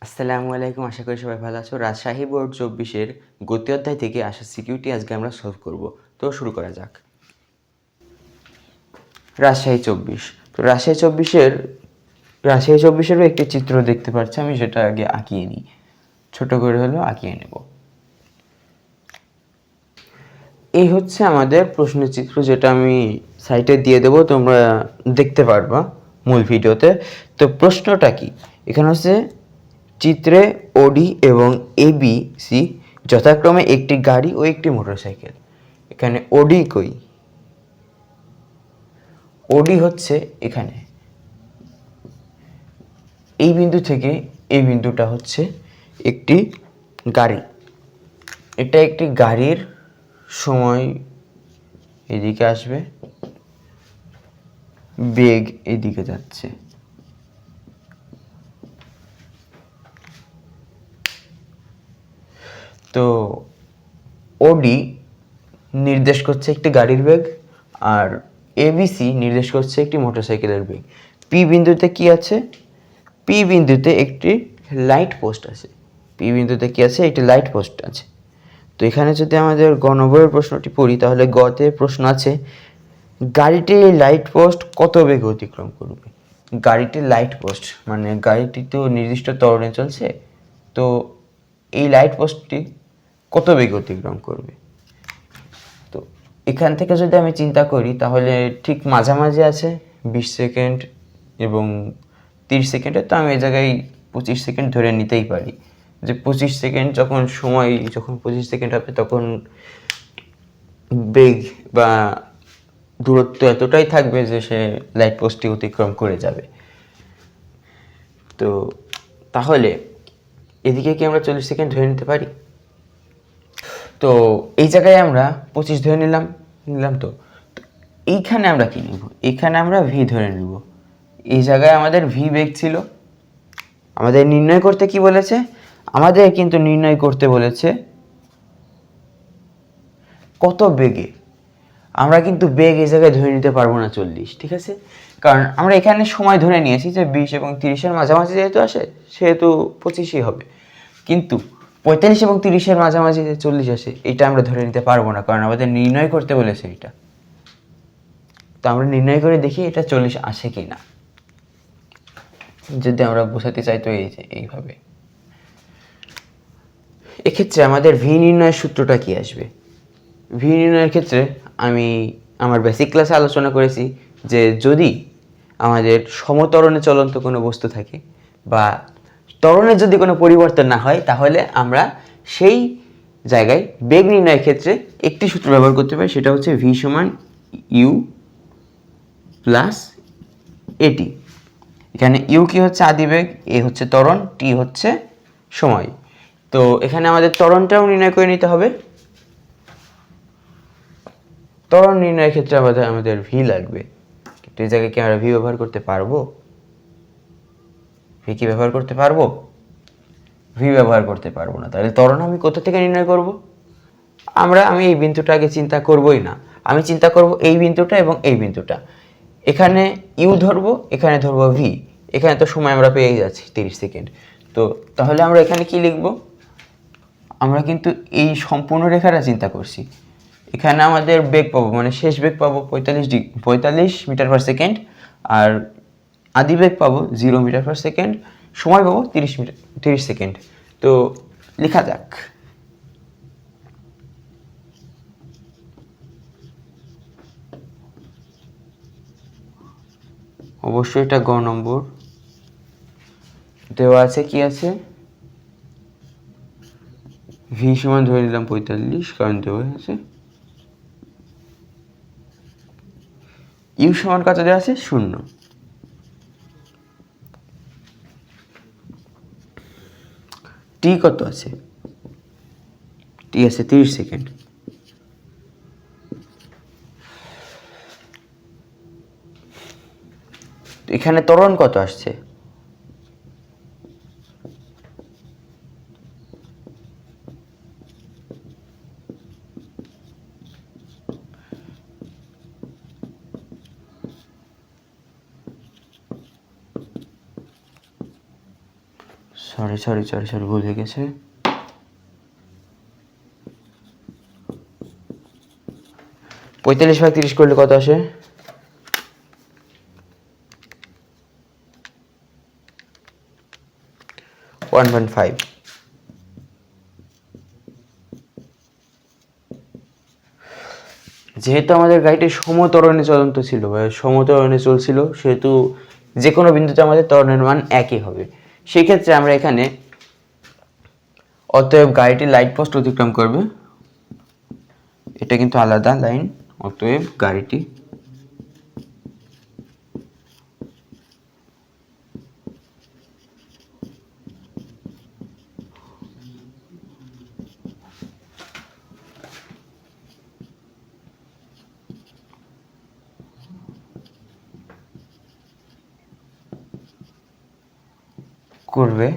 আসসালামু আলাইকুম, আশা করি সবাই ভালো আছো। রাজশাহী বোর্ড 24-এর গতি অধ্যায় থেকে আসা সিকিউরিটি আজকে আমরা সলভ করব। তো শুরু করা যাক। রাজশাহী 24। তো রাজশাহী 24-এরও একটি চিত্র দেখতে পাচ্ছি, আমি সেটা আগে আঁকিয়ে নিই, ছোট করে হলেও আঁকিয়ে নেব। এই হচ্ছে আমাদের প্রশ্নের চিত্র, যেটা আমি সাইটে দিয়ে দেবো, তোমরা দেখতে পারবা মূল ভিডিওতে। তো প্রশ্নটা কি, এখানে হচ্ছে চিত্রে ওডি এবং এবিসি যথাক্রমে একটি গাড়ি ও একটি মোটরসাইকেল। এখানে ওডি কই? ওডি হচ্ছে এখানে, এই বিন্দু থেকে এই বিন্দুটা হচ্ছে একটি গাড়ি। এটা একটি গাড়ির সময় এদিকে আসবে, বেগ এদিকে যাচ্ছে। তো ওডি নির্দেশ করছে একটি গাড়ির বেগ, আর এবিসি নির্দেশ করছে একটি মোটরসাইকেলের বেগ। পি বিন্দুতে কি আছে? পি বিন্দুতে একটি লাইট পোস্ট আছে। পি বিন্দুতে কি আছে? একটি লাইট পোস্ট আছে। তো এখানে যদি আমাদের গ নম্বরের প্রশ্নটি পড়ি, তাহলে গতে প্রশ্ন আছে গাড়িটির লাইট পোস্ট কত বেগে অতিক্রম করবে। গাড়িটির লাইট পোস্ট মানে গাড়িটি তো নির্দিষ্ট ত্বরণে চলছে, তো এই লাইট পোস্টটি কত বেগে অতিক্রম করবে। তো এখান থেকে যদি আমি চিন্তা করি, তাহলে ঠিক মাঝামাঝি আছে 20 সেকেন্ড এবং 30 সেকেন্ডে। তো আমি এই জায়গায় 25 সেকেন্ড ধরে নিতেই পারি, যে 25 সেকেন্ড যখন 25 সেকেন্ড হবে, তখন বেগ বা দূরত্ব এতটাই থাকবে যে সে লাইট পোস্টটি অতিক্রম করে যাবে। তো তাহলে এদিকে কি আমরা 40 সেকেন্ড ধরে নিতে পারি? তো এই জায়গায় আমরা 25 ধরে নিলাম। তো এইখানে আমরা কি নেব? এইখানে আমরা ভি ধরে নেব। এই জায়গায় আমাদের ভি বেগ ছিল। আমাদের নির্ণয় করতে কি বলেছে? আমাদের কিন্তু নির্ণয় করতে বলেছে কত বেগে। আমরা কিন্তু বেগ এই জায়গায় ধরে নিতে পারবো না 40, ঠিক আছে? কারণ আমরা এখানে সময় ধরে নিয়েছি যে 20 এবং 30-এর মাঝামাঝি যেহেতু আসে, সেহেতু 25ই হবে। কিন্তু 45 এবং 30-এর মাঝামাঝি যে 40 আসে, এটা আমরা ধরে নিতে পারবো না, কারণ আমাদের নির্ণয় করতে বলেছে এটা। তো আমরা নির্ণয় করে দেখি এটা 40 আসে কি না। যদি আমরা বোঝাতে চাই, তো এই যে এইভাবে। এক্ষেত্রে আমাদের ভি নির্ণয়ের সূত্রটা কি আসবে? ভি নির্ণয়ের ক্ষেত্রে আমি আমার বেসিক ক্লাসে আলোচনা করেছি যে যদি আমাদের সমত্বরণে চলন্ত কোনো বস্তু থাকে বা ত্বরণের যদি কোনো পরিবর্তন না হয়, তাহলে আমরা সেই জায়গায় বেগ নির্ণয়ের ক্ষেত্রে একটি সূত্র ব্যবহার করতে পারি, সেটা হচ্ছে ভি সমান ইউ প্লাস এটি। এখানে ইউ কি হচ্ছে আদিবেগ, এ হচ্ছে ত্বরণ, টি হচ্ছে সময়। তো এখানে আমাদের ত্বরণটাও নির্ণয় করে নিতে হবে। ত্বরণ নির্ণয়ের ক্ষেত্রে আমাদের ভি লাগবে। কিন্তু এই জায়গায় কি আমরা ভি ব্যবহার করতে পারবো? ভি কি ব্যবহার করতে পারবো? ভি ব্যবহার করতে পারবো না। তাহলে ত্বরণ আমি কোথা থেকে নির্ণয় করব? আমি এই বিন্দুটা আগে চিন্তা করবই না, আমি চিন্তা করব এই বিন্দুটা এবং এই বিন্দুটা। এখানে ইউ ধরবো, এখানে ধরবো ভি। এখানে তো সময় আমরা পেয়ে যাচ্ছি 30 সেকেন্ড। তো তাহলে আমরা এখানে কি লিখব? আমরা কিন্তু এই সম্পূর্ণ রেখাটা চিন্তা করছি। এখানে আমাদের বেগ পাবো, মানে শেষ বেগ পাবো 45 মিটার পার সেকেন্ড, আর আদি বেগ পাবো 0 মিটার পার সেকেন্ড, সময় পাবো 30 সেকেন্ড। তো লেখা যাক। অবশ্যই এটা গ নম্বর দেওয়া আছে। কি আছে? ভি সমান ধরে নিলাম 45, কারণ দেওয়া আছে। ইউ সমান কত দেওয়া আছে? 0। টি কত আছে? টি আছে 30 সেকেন্ড। এখানে ত্বরণ কত আসছে? সরি ভুল হয়ে গেছে। পঁয়তাল্লিশ ভাগ 30 করলে কত আসে? 1.5। যেহেতু আমাদের গাড়িটি সমত্বরণে চলন্ত ছিল বা সমত্বরণে চলছিল, সেহেতু যে কোনো বিন্দুতে আমাদের ত্বরণের মান একই হবে। সেই ক্ষেত্রে আমরা এখানে অতএব গাড়িটি লাইট পোস্ট অতিক্রম করবে, এটা কিন্তু আলাদা লাইন। অতএব গাড়িটি করবে,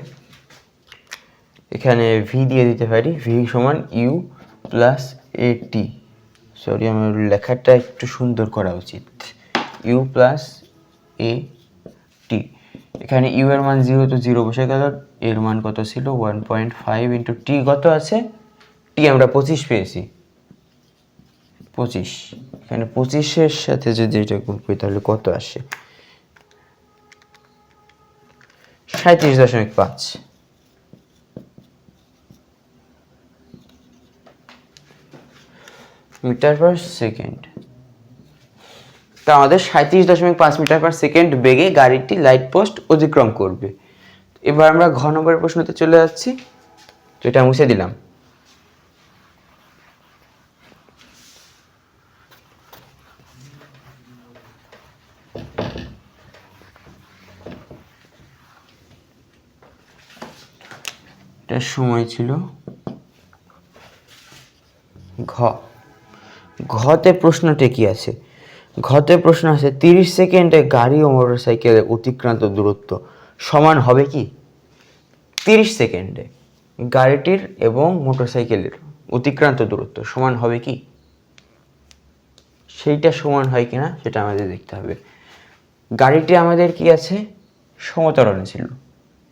এখানে ভি দিয়ে দিতে পারি, ভি সমান U plus A T. Sorry, আমার লেখাটা একটু সুন্দর করা উচিত। U plus A T. এখানে ইউ এর মান 0 তো 0 বসে গেল। এর মান কত ছিল? 1.5 ইন্টু টি কত আছে? টি আমরা 25 পেয়েছি। 25, এখানে 25-এর সাথে যদি এটা গুণ করি তাহলে কত আসে? 37.5 মিটার পার সেকেন্ড। তা আমাদের 37.5 মিটার পার সেকেন্ড বেগে গাড়িটি লাইট পোস্ট অতিক্রম করবে। এবার আমরা ঘ নম্বরের প্রশ্নতে চলে যাচ্ছি, যেটা মুছে দিলাম। এটার সময় ছিল ঘতে প্রশ্নটি কি আছে? ঘতে প্রশ্ন আছে 30 সেকেন্ডে গাড়ি ও মোটরসাইকেলের অতিক্রান্ত দূরত্ব সমান হবে কি? 30 সেকেন্ডে গাড়িটির এবং মোটরসাইকেলের অতিক্রান্ত দূরত্ব সমান হবে কি? সেইটা সমান হয় কিনা সেটা আমাদের দেখতে হবে। গাড়িটি আমাদের কি আছে? সমত্বরণে ছিল।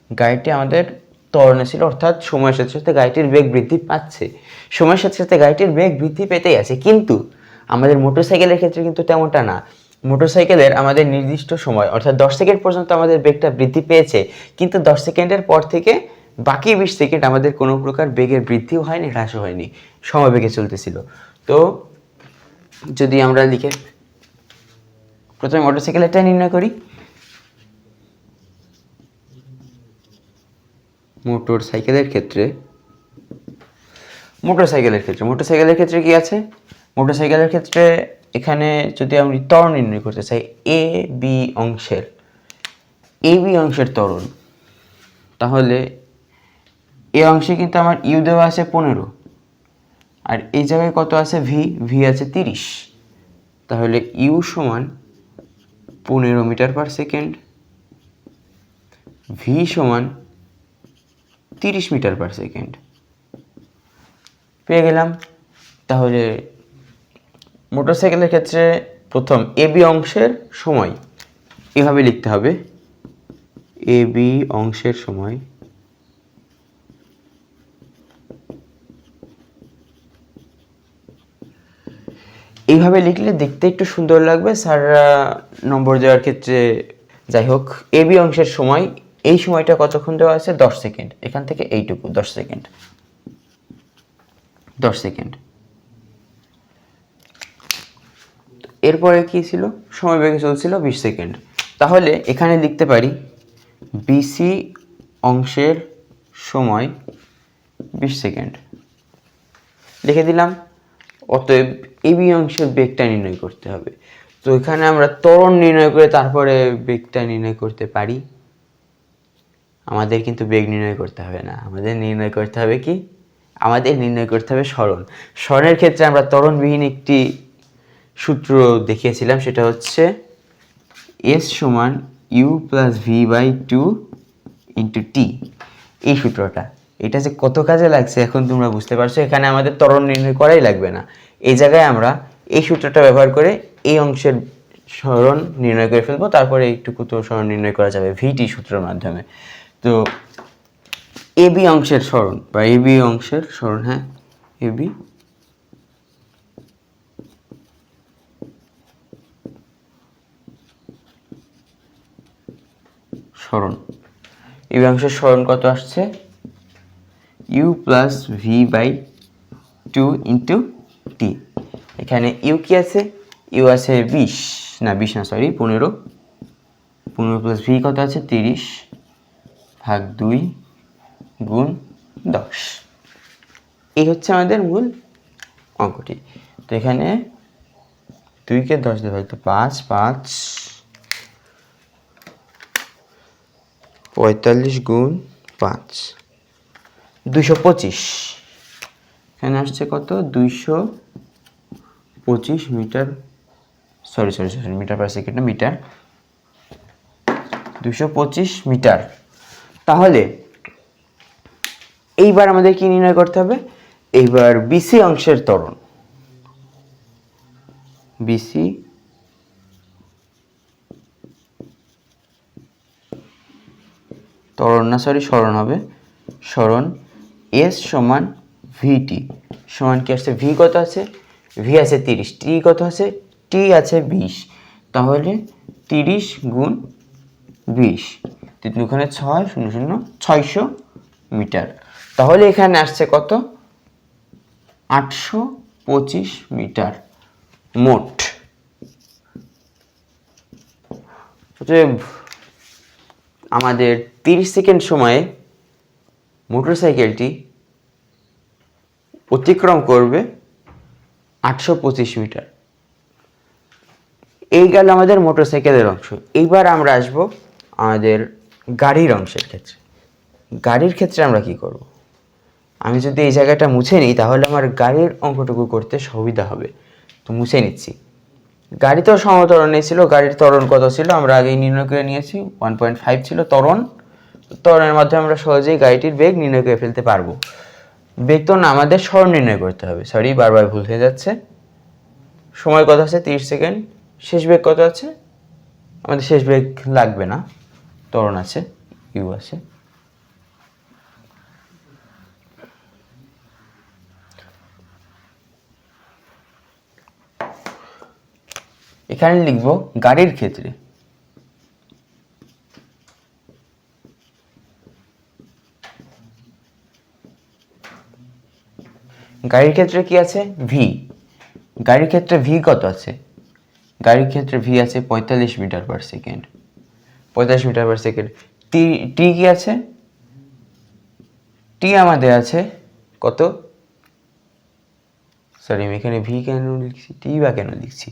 গাড়িটি আমাদের ত্বরণে ছিল, অর্থাৎ সময়ের সাথে সাথে গাড়িটির বেগ বৃদ্ধি পাচ্ছে। সময়ের সাথে সাথে গাড়িটির বেগ বৃদ্ধি পেতেই আছে, কিন্তু আমাদের মোটরসাইকেলের ক্ষেত্রে কিন্তু তেমনটা না। মোটরসাইকেলের আমাদের নির্দিষ্ট সময় অর্থাৎ 10 সেকেন্ড পর্যন্ত আমাদের বেগটা বৃদ্ধি পেয়েছে, কিন্তু 10 সেকেন্ডের পর থেকে বাকি 20 সেকেন্ড আমাদের কোনো প্রকার বেগের বৃদ্ধিও হয়নি, হ্রাসও হয়নি, সমবেগে চলতেছিল। তো যদি আমরা লিখে প্রথমে মোটরসাইকেলেরটা নির্ণয় করি। মোটরসাইকেলের ক্ষেত্রে কি আছে? মোটরসাইকেলের ক্ষেত্রে এখানে যদি আমি ত্বরণ নির্ণয় করতে চাই, এ বি অংশের ত্বরণ, তাহলে এ অংশে কিন্তু আমার ইউ দেওয়া আছে 15, আর এই জায়গায় কত আছে? ভি আছে 30। তাহলে ইউ সমান 15 মিটার পার সেকেন্ড, ভি সমান 30 মিটার পার সেকেন্ড পেয়ে গেলাম। তাহলে মোটরসাইকেলের ক্ষেত্রে প্রথম এ বি অংশের সময় এভাবে লিখতে হবে, এ বি অংশের সময় এইভাবে লিখলে দেখতে একটু সুন্দর লাগবে, স্যাররা নম্বর দেওয়ার ক্ষেত্রে। যাই হোক, এ বি অংশের সময়, এই সময়টা কতক্ষণ দেওয়া আছে? 10 সেকেন্ড। এখান থেকে এইটুকু 10 সেকেন্ড। এরপরে কি ছিল? সময় বেগে চলছিল 20 সেকেন্ড। তাহলে এখানে লিখতে পারি বিসি অংশের সময় 20 সেকেন্ড লিখে দিলাম। অতএব এবি অংশের বেগটা নির্ণয় করতে হবে। তো এখানে আমরা ত্বরণ নির্ণয় করে তারপরে বেগটা নির্ণয় করতে পারি। আমাদের কিন্তু বেগ নির্ণয় করতে হবে না, আমাদের নির্ণয় করতে হবে কি? আমাদের নির্ণয় করতে হবে সরণ। সরণের ক্ষেত্রে আমরা ত্বরণবিহীন একটি সূত্র দেখিয়েছিলাম, সেটা হচ্ছে এস সমান U plus V by 2 into T. এই সূত্রটা, এটা যে কত কাজে লাগছে এখন তোমরা বুঝতে পারছো। এখানে আমাদের ত্বরণ নির্ণয় করাই লাগবে না, এই জায়গায় আমরা এই সূত্রটা ব্যবহার করে এই অংশের সরণ নির্ণয় করে ফেলবো। তারপরে এইটুকু তো সরণ নির্ণয় করা যাবে ভিটি সূত্রের মাধ্যমে। তো এবি অংশের সরণ বা এবি অংশের সরণ, হ্যাঁ এবি সরণ, এবি অংশের সরণ কত আসছে? U plus V by 2 into T. এখানে ইউ কি আছে? ইউ আছে 20, না 20 না সরি 15, 15 প্লাস ভি কত আছে? 30 ভাগ 2 গুণ 10। এই হচ্ছে আমাদের মূল অঙ্কটি। তো এখানে 2কে 10 দিয়ে ভাগ, তো 5 5 45 গুণ 5 225। এখানে আসছে কত? 225 metre, sorry metre per second না, মিটার, 225 মিটার। তাহলে এইবার আমাদের কি নির্ণয় করতে হবে? এইবার বিসি অংশের ত্বরণ, বিসি ত্বরণ না সরি সরণ হবে, সরণ এস সমান ভিটি সমান কি আসছে? ভি কত আছে? ভি আছে 30, টি কত আছে? টি আছে 20। তাহলে 30 গুণ 20, 3 ওখানে 6 0 0 600 মিটার। তাহলে এখানে আসছে কত? 825 মিটার মোট। আমাদের 30 সেকেন্ড সময়ে মোটরসাইকেলটি অতিক্রম করবে 825 মিটার। এই গেল আমাদের মোটরসাইকেলের অংশ। এইবার আমরা আসব আমাদের গাড়ির অংশের ক্ষেত্রে। গাড়ির ক্ষেত্রে আমরা কি করব? আমি যদি এই জায়গাটা মুছে নিই তাহলে আমার গাড়ির অঙ্কটুকু করতে সুবিধা হবে। তো মুছে নিচ্ছি। গাড়ি তো সমত্বরণে ছিল, গাড়ির ত্বরণ কত ছিল আমরা আগেই নির্ণয় করে নিয়েছি, 1.5 ছিল ত্বরণ। ত্বরণের মাধ্যমে আমরা সহজেই গাড়িটির বেগ নির্ণয় করে ফেলতে পারবো। বেগ তো না, আমাদের সরণ নির্ণয় করতে হবে, সরি বারবার ভুল হয়ে যাচ্ছে। সময় কত আছে? 30 সেকেন্ড। শেষ বেগ কত আছে? আমাদের শেষ বেগ লাগবে না, ত্বরণ আছে, ইউ আছে। এখানে লিখব গাড়ির ক্ষেত্রে গাড়ির ক্ষেত্রে কি আছে? ভি। গাড়ির ক্ষেত্রে ভি কত আছে? গাড়ির ক্ষেত্রে ভি আছে 45 metre per second, 45 metre per second. T T কি আছে? টি আমাদের আছে কত? সরি আমি এখানে ভি কেন লিখছি, টি বা কেন লিখছি?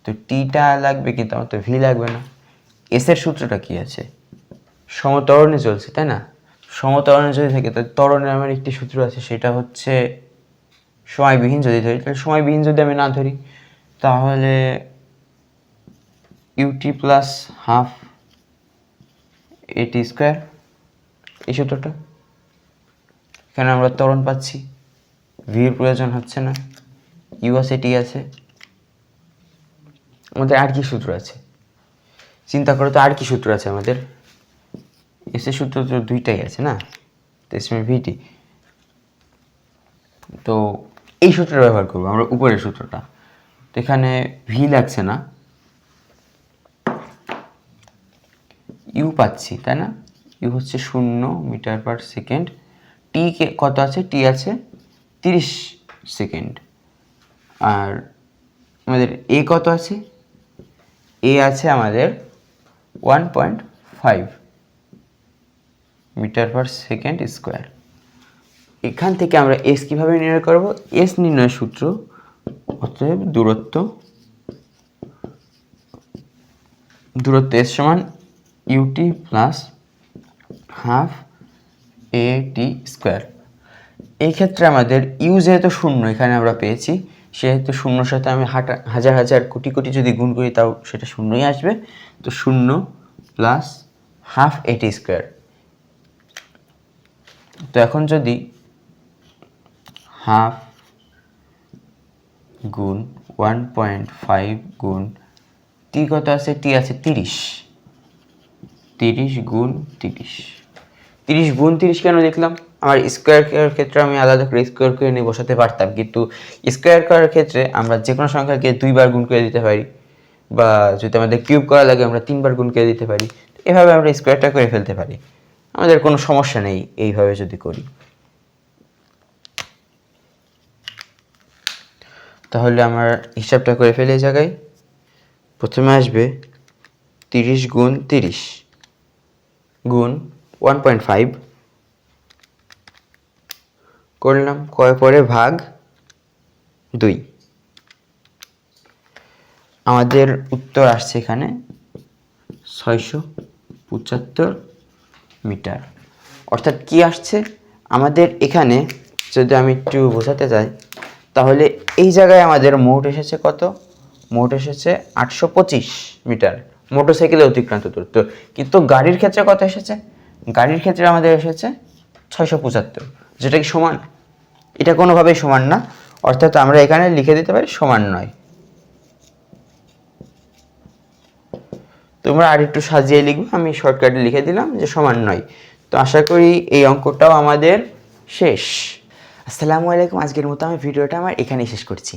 তো টিটা লাগবে কিন্তু আমার তো ভি লাগবে না। এস এর সূত্রটা কি আছে? সমত্বরণে চলছে তাই না? সমত্বরণে যদি থাকে তো ত্বরণের আমার একটি সূত্র আছে, সেটা হচ্ছে সময়বিহীন। যদি ধরি তাহলে সময়বিহীন, যদি আমি না ধরি তাহলে ইউটি প্লাস হাফ এটি স্কোয়ার, এই সূত্রটা। এখানে আমরা ত্বরণ পাচ্ছি, ভির প্রয়োজন হচ্ছে না, ইউ আছে টি আছে। আমাদের আর কি সূত্র আছে চিন্তা করো তো, আর কি সূত্র আছে আমাদের? এস এর সূত্র তো দুইটাই আছে না, তো এস ভিটি। তো এই সূত্রটা ব্যবহার করবো আমরা, উপরের সূত্রটা। তো এখানে ভি লাগছে না, ইউ পাচ্ছি তাই না? ইউ হচ্ছে 0 মিটার পার সেকেন্ড। টি কে কত আছে? টি আছে 30 সেকেন্ড। আর আমাদের এ কত আছে? এ আছে আমাদের 1.5 মিটার পার সেকেন্ড স্কোয়ার। এখান থেকে আমরা এস কিভাবে নির্ণয় করব? এস নির্ণয়ের সূত্র, অতএব দূরত্ব এস সমান ইউটি প্লাস হাফ এ টি স্কোয়ার। এই ক্ষেত্রে আমাদের ইউ যেহেতু 0 এখানে আমরা পেয়েছি, সেহেতু 0-র সাথে আমি হাজার হাজার কোটি কোটি যদি গুণ করি তাও সেটা 0ই আসবে। তো 0 প্লাস হাফ এটি স্কোয়ার। তো এখন যদি হাফ গুণ 1.5 গুণ টি কত আছে? টি আছে 30, 30 গুণ 30, 30 × 30 কেন লিখলাম? আমার স্কোয়ার করার ক্ষেত্রে আমি আলাদা করে স্কোয়ার করে নিয়ে বসাতে পারতাম, কিন্তু স্কোয়ার করার ক্ষেত্রে আমরা যে কোনো সংখ্যাকে 2বার গুণ করে দিতে পারি, বা যদি আমাদের কিউব করা লাগে আমরা 3বার গুণ করে দিতে পারি। এভাবে আমরা স্কোয়ারটা করে ফেলতে পারি, আমাদের কোনো সমস্যা নেই এইভাবে যদি করি। তাহলে আমার হিসাবটা করে ফেলে এই জায়গায়। প্রথমে আসবে 30 × 30 গুণ 1.5 করলাম, করার পরে ভাগ 2। আমাদের উত্তর আসছে এখানে 675 মিটার। অর্থাৎ কি আসছে আমাদের এখানে, যদি আমি একটু বোঝাতে চাই, তাহলে এই জায়গায় আমাদের মোট এসেছে কত? মোট এসেছে 825 মিটার মোটরসাইকেলে অতিক্রান্ত দূরত্ব। কিন্তু গাড়ির ক্ষেত্রে কত এসেছে? গাড়ির ক্ষেত্রে আমাদের এসেছে 675, যেটা কি সমান? এটা কোনোভাবেই সমান না, অর্থাৎ আমরা এখানে লিখে দিতে পারি সমান নয়। তোমরা আর একটু সাজিয়ে লিখবে, আমি শর্টকাটে লিখে দিলাম যে সমান নয়। তো আশা করি এই অঙ্কটাও আমাদের শেষ। আসসালামু আলাইকুম। আজকের মতো আমি ভিডিওটা এখানেই শেষ করছি।